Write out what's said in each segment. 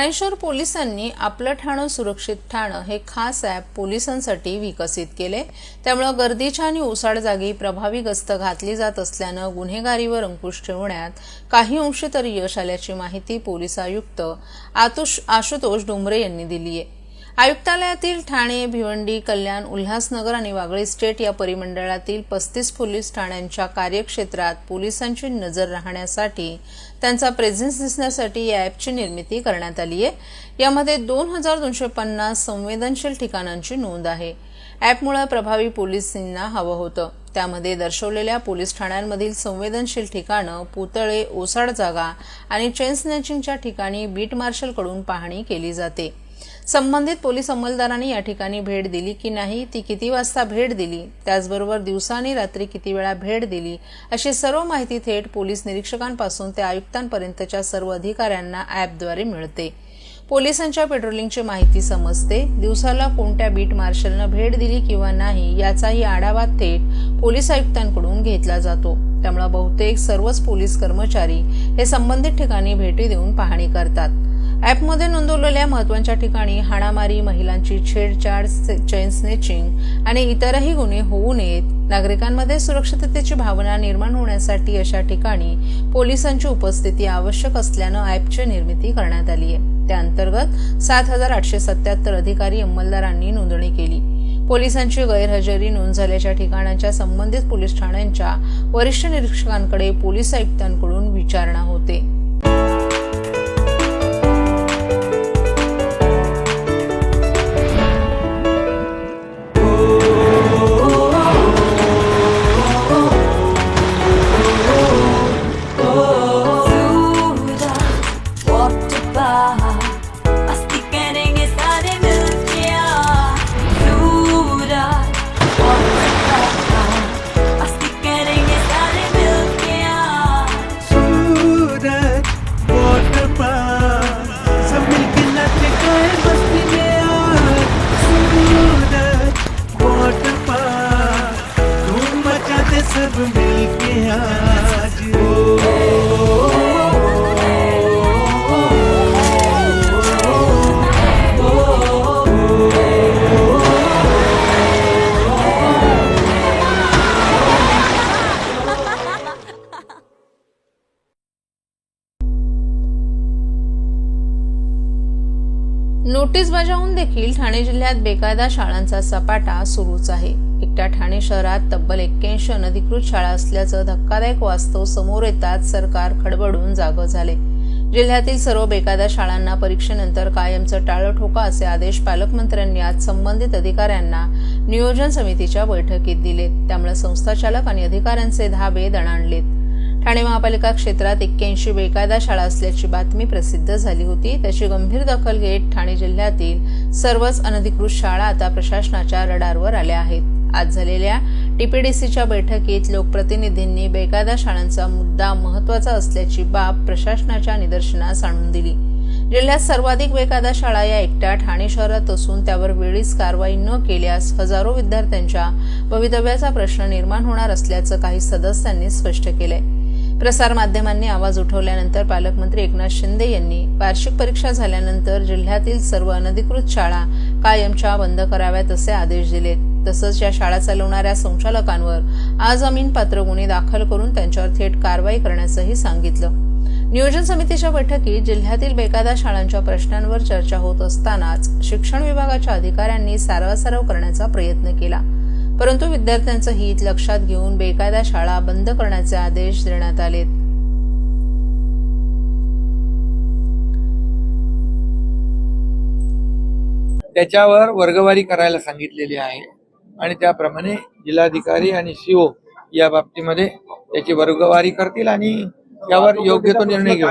ठाणे शहर पोलिसांनी आपलं ठाणं सुरक्षित ठाणं हे खास ॲप पोलिसांसाठी विकसित केले। त्यामुळे गर्दीच्या आणि ओसाड जागी प्रभावी गस्त घातली जात असल्यानं गुन्हेगारीवर अंकुश ठेवण्यात काही अंशी तरी यश आल्याची माहिती पोलीस आयुक्त आशुतोष डोंबरे यांनी दिली आहे। आयुक्तालयातील ठाणे, भिवंडी, कल्याण, उल्हासनगर आणि वागळे स्टेट या परिमंडळातील 35 पोलीस ठाण्यांच्या कार्यक्षेत्रात पोलिसांची नजर राहण्यासाठी त्यांचा प्रेझेन्स दिसण्यासाठी या ॲपची निर्मिती करण्यात आली आहे। यामध्ये 2250 संवेदनशील ठिकाणांची नोंद आहे। ॲपमुळे प्रभावी पोलिसांना हवं होतं त्यामध्ये दर्शवलेल्या पोलीस ठाण्यांमधील संवेदनशील ठिकाणं, पुतळे, ओसाड जागा आणि चेन स्नॅचिंगच्या ठिकाणी बीट मार्शलकडून पाहणी केली जाते। संबंधित पोलीस अंमलदारांनी या ठिकाणी भेट दिली की नाही, ती किती वाजता भेट दिली, त्याचबरोबर दिवसा आणि रात्री किती वेळा भेट दिली, अशी सर्व माहिती थेट पोलीस निरीक्षकांपासून ते आयुक्तांपर्यंतच्या सर्व अधिकाऱ्यांना ॲपद्वारे मिळते। पोलिसांच्या पेट्रोलिंगची माहिती समजते। दिवसाला कोणत्या बीट मार्शलनं भेट दिली किंवा नाही याचाही आढावा थेट पोलीस आयुक्तांकडून घेतला जातो। त्यामुळे बहुतेक सर्वच पोलीस कर्मचारी हे संबंधित ठिकाणी भेटी देऊन पाहणी करतात। ॲपमध्ये नोंदवलेल्या महत्त्वाच्या ठिकाणी हाणामारी, महिलांची छेडछाड, चेन स्नेचिंग आणि इतरही गुन्हे होऊ नयेत, नागरिकांमध्ये सुरक्षिततेची भावना निर्माण होण्यासाठी अशा ठिकाणी पोलिसांची उपस्थिती आवश्यक असल्यानं ॲपची निर्मिती करण्यात आली आहे। त्या अंतर्गत 7877 अधिकारी अंमलदारांनी नोंदणी केली। पोलिसांची गैरहजेरी नोंद झाल्याच्या ठिकाणांच्या संबंधित पोलीस ठाण्यांच्या वरिष्ठ निरीक्षकांकडे पोलीस आयुक्तांकडून विचारणा होते। सब मिलके आज नोटीस बजावून देखील ठाणे जिल्ह्यात बेकायदा शाळांचा सपाटा सुरूच आहे। एकट्या ठाणे शहरात तब्बल 81 अनधिकृत शाळा असल्याचं धक्कादायक वास्तव समोर येताच सरकार खडबडून जागं झाले। जिल्ह्यातील सर्व बेकायदा शाळांना परीक्षेनंतर कायमचं टाळं ठोका असे आदेश पालकमंत्र्यांनी आज संबंधित अधिकाऱ्यांना नियोजन समितीच्या बैठकीत दिलेत। त्यामुळे संस्थाचालक आणि अधिकाऱ्यांचे धाबे दणाणलेत। ठाणे महापालिका क्षेत्रात 81 बेकायदा शाळा असल्याची बातमी प्रसिद्ध झाली होती। त्याची गंभीर दखल घेत ठाणे जिल्ह्यातील सर्वच अनधिकृत शाळा आता प्रशासनाच्या रडारवर आल्या आहेत। आज झालेल्या टीपीडीसीच्या बैठकीत लोकप्रतिनिधींनी बेकायदा शाळांचा मुद्दा महत्त्वाचा असल्याची बाब प्रशासनाच्या निदर्शनास आणून दिली। जिल्ह्यात सर्वाधिक बेकायदा शाळा या एकट्या ठाणे शहरात असून त्यावर वेळीच कारवाई न केल्यास हजारो विद्यार्थ्यांच्या भवितव्याचा प्रश्न निर्माण होणार असल्याचं काही सदस्यांनी स्पष्ट केलंय। प्रसार माध्यमांनी आवाज उठवल्यानंतर पालकमंत्री एकनाथ शिंदे यांनी वार्षिक परीक्षा झाल्यानंतर जिल्ह्यातील सर्व अनधिकृत शाळा कायमच्या बंद कराव्यात असे आदेश दिलेत। तसंच या शाळा चालवणाऱ्या संचालकांवर अजामीनपात्र गुन्हे दाखल करून त्यांच्यावर थेट कारवाई करण्यासही सांगितलं। नियोजन समितीच्या बैठकीत जिल्ह्यातील बेकायदा शाळांच्या प्रश्नांवर चर्चा होत असतानाच शिक्षण विभागाच्या अधिकाऱ्यांनी सारवासारव करण्याचा प्रयत्न केला, परंतु विद्यार्थ्यांचं हित लक्षात घेऊन बेकायदा शाळा बंद करण्याचे आदेश देण्यात आलेत। त्याच्यावर वर्गवारी करायला सांगितलेली आहे आणि त्याप्रमाणे जिल्हाधिकारी आणि सीओ या बाबतीमध्ये त्याची वर्गवारी करतील आणि त्यावर योग्य तो निर्णय घेऊ।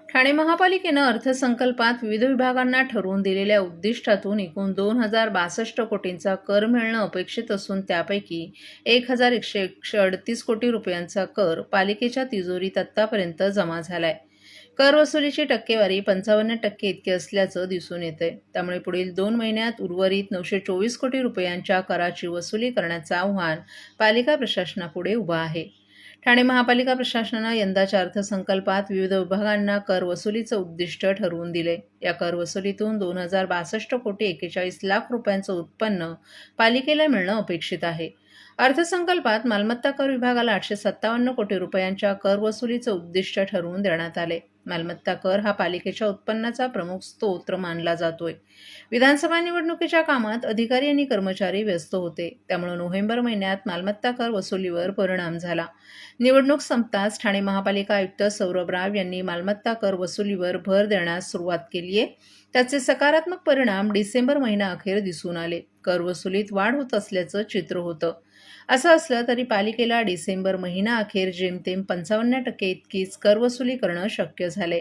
ठाणे महापालिकेनं अर्थसंकल्पात विविध विभागांना ठरवून दिलेल्या उद्दिष्टातून एकूण 2062 कोटींचा कर मिळणं अपेक्षित असून त्यापैकी 1138 कोटी रुपयांचा कर पालिकेच्या तिजोरीत आत्तापर्यंत जमा झालाय। कर वसुलीची टक्केवारी 55% इतकी असल्याचं दिसून येतंय। त्यामुळे पुढील 2 महिन्यात उर्वरित 924 कोटी रुपयांच्या कराची वसुली करण्याचं आव्हान पालिका प्रशासनापुढे उभं आहे। ठाणे महापालिका प्रशासनानं यंदाच्या अर्थसंकल्पात विविध विभागांना कर वसुलीचं उद्दिष्ट ठरवून दिले. या कर वसुलीतून 2062 कोटी 41 लाख रुपयांचं उत्पन्न पालिकेला मिळणं अपेक्षित आहे. अर्थसंकल्पात मालमत्ता कर विभागाला 857 कोटी रुपयांच्या कर वसुलीचं उद्दिष्ट ठरवून देण्यात आले. मालमत्ता कर हा पालिकेच्या उत्पन्नाचा प्रमुख स्रोत मानला जातोय. विधानसभा निवडणुकीच्या कामात अधिकारी आणि कर्मचारी व्यस्त होते, त्यामुळे नोव्हेंबर महिन्यात मालमत्ता कर वसुलीवर परिणाम झाला. निवडणूक संपताच ठाणे महापालिका आयुक्त सौरभ राव यांनी मालमत्ता कर वसुलीवर भर देण्यास सुरुवात केली आहे. त्याचे सकारात्मक परिणाम डिसेंबर महिनाअखेर दिसून आले. कर वसुलीत वाढ होत असल्याचं चित्र होतं. असं असलं तरी पालिकेला डिसेंबर महिनाअखेर जेमतेम 55% इतकीच कर वसुली करणं शक्य झाले.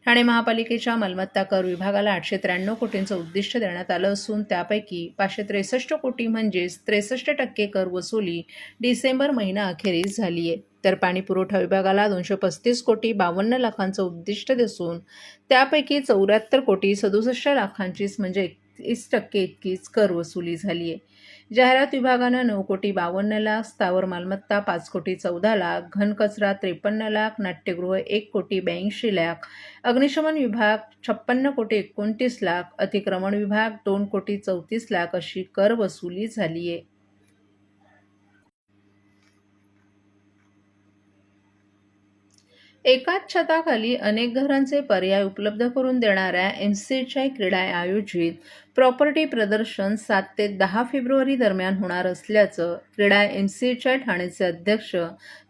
ठाणे महापालिकेच्या मालमत्ता कर विभागाला 893 कोटींचं उद्दिष्ट देण्यात आलं असून त्यापैकी 563 कोटी म्हणजेच 63% कर वसुली डिसेंबर महिनाअखेरीस झाली आहे. तर पाणी पुरवठा विभागाला 235 कोटी 52 लाखांचं उद्दिष्ट असून त्यापैकी 74 कोटी 67 लाखांचीच म्हणजे 31% इतकीच कर वसुली झाली आहे. जाहिरात विभागानं 9 कोटी 52 लाख, स्थावर मालमत्ता 5 कोटी 14 लाख, घनकचरा 53 लाख, नाट्यगृह 1 कोटी 82 लाख, अग्निशमन विभाग 56 कोटी 29 लाख, अतिक्रमण विभाग 2 कोटी 34 लाख अशी कर वसुली झाली आहे. एकाच छताखाली अनेक घरांचे पर्याय उपलब्ध करून देणाऱ्या MCHI क्रीडा आयोजित प्रॉपर्टी प्रदर्शन 7 ते 10 फेब्रुवारी दरम्यान होणार असल्याचं क्रीडा MCHI ठाणेचे अध्यक्ष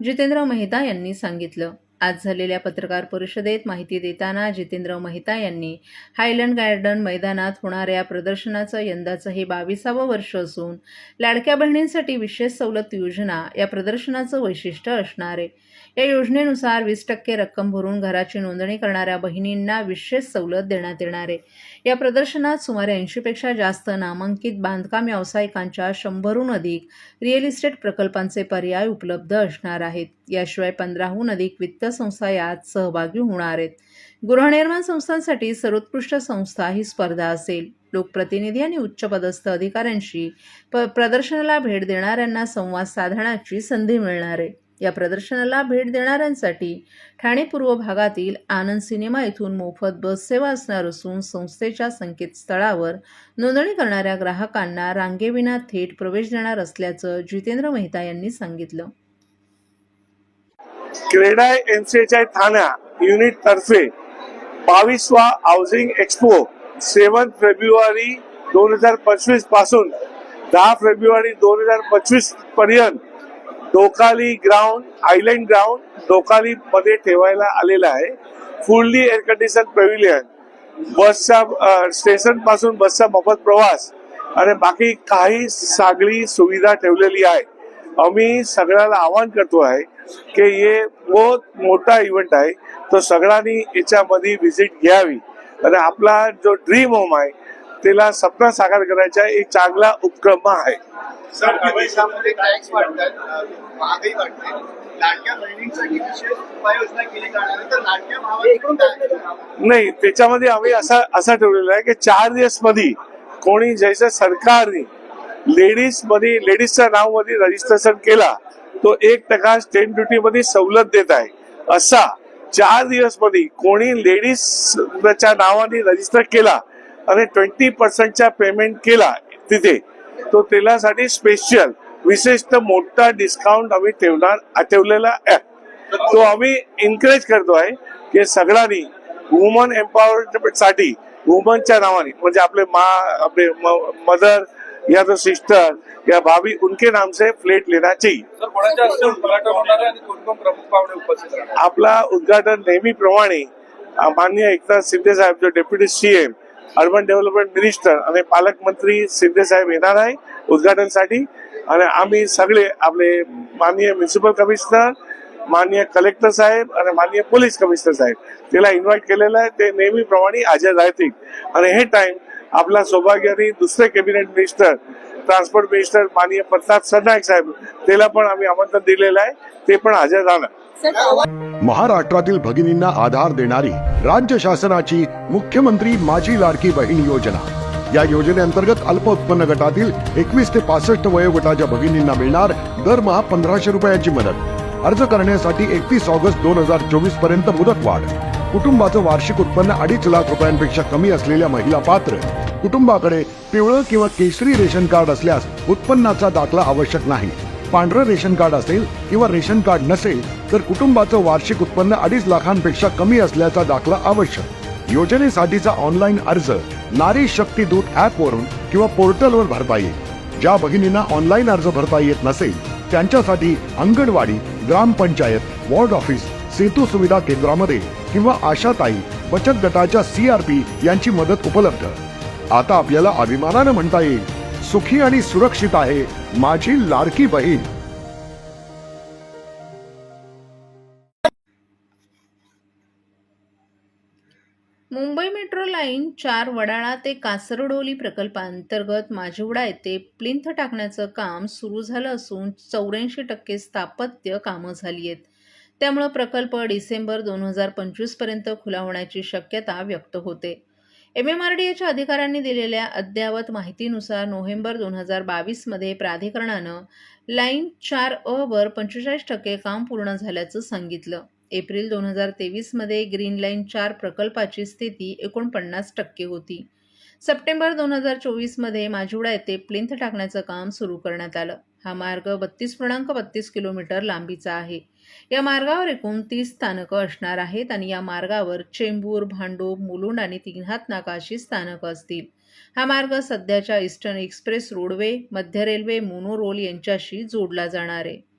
जितेंद्र मेहता यांनी सांगितलं. आज झालेल्या पत्रकार परिषदेत माहिती देताना जितेंद्र मेहता यांनी हायलंड गार्डन मैदानात होणाऱ्या प्रदर्शनाचं यंदाचं हे 22वं वर्ष असून लाडक्या बहिणींसाठी विशेष सवलत योजना या प्रदर्शनाचं वैशिष्ट्य असणार आहे. या योजनेनुसार 20% रक्कम भरून घराची नोंदणी करणाऱ्या बहिणींना विशेष सवलत देण्यात येणार आहे. या प्रदर्शनात सुमारे 80पेक्षा जास्त नामांकित बांधकाम व्यावसायिकांच्या 100हून अधिक रिअल इस्टेट प्रकल्पांचे पर्याय उपलब्ध असणार आहेत. याशिवाय 15हून अधिक वित्त संस्था यात सहभागी होणार आहेत. गृहनिर्माण संस्थांसाठी सर्वोत्कृष्ट संस्था ही स्पर्धा असेल. लोकप्रतिनिधी आणि उच्चपदस्थ अधिकाऱ्यांशी प्रदर्शनाला भेट देणाऱ्यांना संवाद साधण्याची संधी मिळणार आहे. या प्रदर्शनाला भेट देणाऱ्यांसाठी ठाणे पूर्व भागातील आनंद सिनेमा येथून मोफत बस सेवा असणार असून संस्थेच्या संकेतस्थळावर नोंदणी करणाऱ्या ग्राहकांना रांगेविना थेट प्रवेश देणार असल्याचं जितेंद्र मेहता यांनी सांगितलं. क्रीडा MCHI ठाणा युनिट तर्फे 22वा हाऊसिंग एक्सपो 7 फेब्रुवारी 2025 पासून 10 फेब्रुवारी 2025 पर्यंत डोकाली ग्राउंड, आयलँड ग्राउंड डोकाली मध्ये ठेवायला आलेला आहे. फुल्ली एअर कंडिशन पेव्हिलियन, बसच्या स्टेशन पासून बसचा मोफत प्रवास आणि बाकी काही सगळी सुविधा ठेवलेली आहे. आम्ही सगळ्याला आवाहन करतो आहे की हे बहुत मोठा इव्हेंट आहे, तो सगळ्यांनी याच्यामध्ये व्हिजिट घ्यावी आणि आपला जो ड्रीम होम आहे त्याला सपना साकार करायचा एक चांगला उपक्रम आहे. सर, पैशामध्ये टॅक्स वाढतात, महागाई वाढते, लाडक्या बहिणींसाठी विशेष उपाययोजना केली जाणार तर लाडक्या भावाला नाही, त्याच्यामध्ये आम्ही असा ठेवलेला आहे की 4 दिवस मध्ये कोणी जैसे सरकारने लेडीजच्या नाव मध्ये रजिस्ट्रेशन केला तो 1% स्टॅम्प ड्युटी मध्ये सवलत देत आहे. असा 4 दिवस मध्ये कोणी लेडीजच्या नावाने रजिस्टर केला आणि 20% पेमेंट केला तिथे, तो त्यासाठी स्पेशल विशेषतः मोठा डिस्काउंट आम्ही ठेवलेला आहे. तो आम्ही एनकरेज करतो आहे की सगळ्यांनी वुमन एम्पॉवरमेंट साठी वुमनच्या नावाने म्हणजे आपले मदर या तो सिस्टर या भाभी उनके नाम से फ्लैट लेना चाहिए. आपला उद्घाटन नेहमीप्रमाणे माननीय एकनाथ शिंदे साहेब जो deputy CM urban development minister आणि पालकमंत्री शिंदे साहेब येणार आहे उद्घाटनासाठी. आणि आम्ही सगळे आपले माननीय म्युन्सिपल कमिशनर, माननीय कलेक्टर साहेब आणि माननीय पोलीस कमिशनर साहेब त्याला इन्व्हाइट केलेलं आहे. ते नेहमीप्रमाणे हजर राहतील. आणि हे टाइम आपला सौभाग्याने दुसरे कॅबिनेट मिनिस्टर, ट्रान्सपोर्ट मिनिस्टर माननीय प्रताप सरनाईक साहेब त्याला पण आम्ही आमंत्रण दिलेलं आहे, ते पण हजर राहणार. महाराष्ट्रातील भगिनींना आधार देणारी राज्य शासनाची मुख्यमंत्री माझी लाडकी बहीण योजना. या योजनेअंतर्गत अल्प उत्पन्न गटातील 21 ते 65 वयोगटाच्या भगिनींना मिळणार दरमहा 1500 रुपयांची मदत. अर्ज करण्यासाठी 31 ऑगस्ट 2024 पर्यंत मुदतवाढ. कुटुंबाचं वार्षिक उत्पन्न 2.5 लाख रुपयांपेक्षा कमी असलेल्या महिला पात्र. कुटुंबाकडे पिवळं किंवा केशरी रेशन कार्ड असल्यास उत्पन्नाचा दाखला आवश्यक नाही. पांढरं रेशन कार्ड असेल किंवा रेशन कार्ड नसेल तर कुटुंबाचं वार्षिक उत्पन्न 2.5 लाखांपेक्षा कमी असल्याचा दाखला आवश्यक. योजनेसाठीचा ऑनलाईन अर्ज नारी शक्ती दूत ऍप वरून किंवा पोर्टलवर भरता येईल. ज्या भगिनींना ऑनलाईन अर्ज भरता येत नसेल त्यांच्यासाठी अंगणवाडी, ग्रामपंचायत, वॉर्ड ऑफिस, सेतू सुविधा केंद्रामध्ये किंवा आशाताई बचत गटाच्या CRP यांची मदत उपलब्ध. आता आपल्याला अभिमानानं म्हणता येईल, सुखी आणि सुरक्षित आहे माझी लाडकी बहीण. मुंबई मेट्रो लाईन 4 वडाळा ते कासरडोली प्रकल्पांतर्गत माजिवडा येथे प्लिंथ टाकण्याचं काम सुरू झालं असून 84% स्थापत्य कामं झाली आहेत. त्यामुळे प्रकल्प डिसेंबर 2025 पर्यंत खुला होण्याची शक्यता व्यक्त होते. MMRDAच्या अधिकाऱ्यांनी दिलेल्या अद्ययावत माहितीनुसार नोव्हेंबर 2022 मध्ये प्राधिकरणानं लाईन 4A वर 45% काम पूर्ण झाल्याचं सांगितलं. एप्रिल 2023 मध्ये ग्रीन लाईन 4 प्रकल्पाची स्थिती 49% होती. सप्टेंबर 2024 मध्ये माजिवडा येथे प्लिंथ टाकण्याचं काम सुरू करण्यात आलं. हा मार्ग 32.32 किलोमीटर लांबीचा आहे. या मार्गावर एकूण 30 स्थानकं असणार आहेत आणि या मार्गावर चेंबूर, भांडूप, मुलुंड आणि तीनहात नाका अशी स्थानकं असतील. हा मार्ग सध्याच्या ईस्टर्न एक्सप्रेस रोडवे, मध्य रेल्वे, मोनो रोल यांच्याशी जोडला जाणार आहे.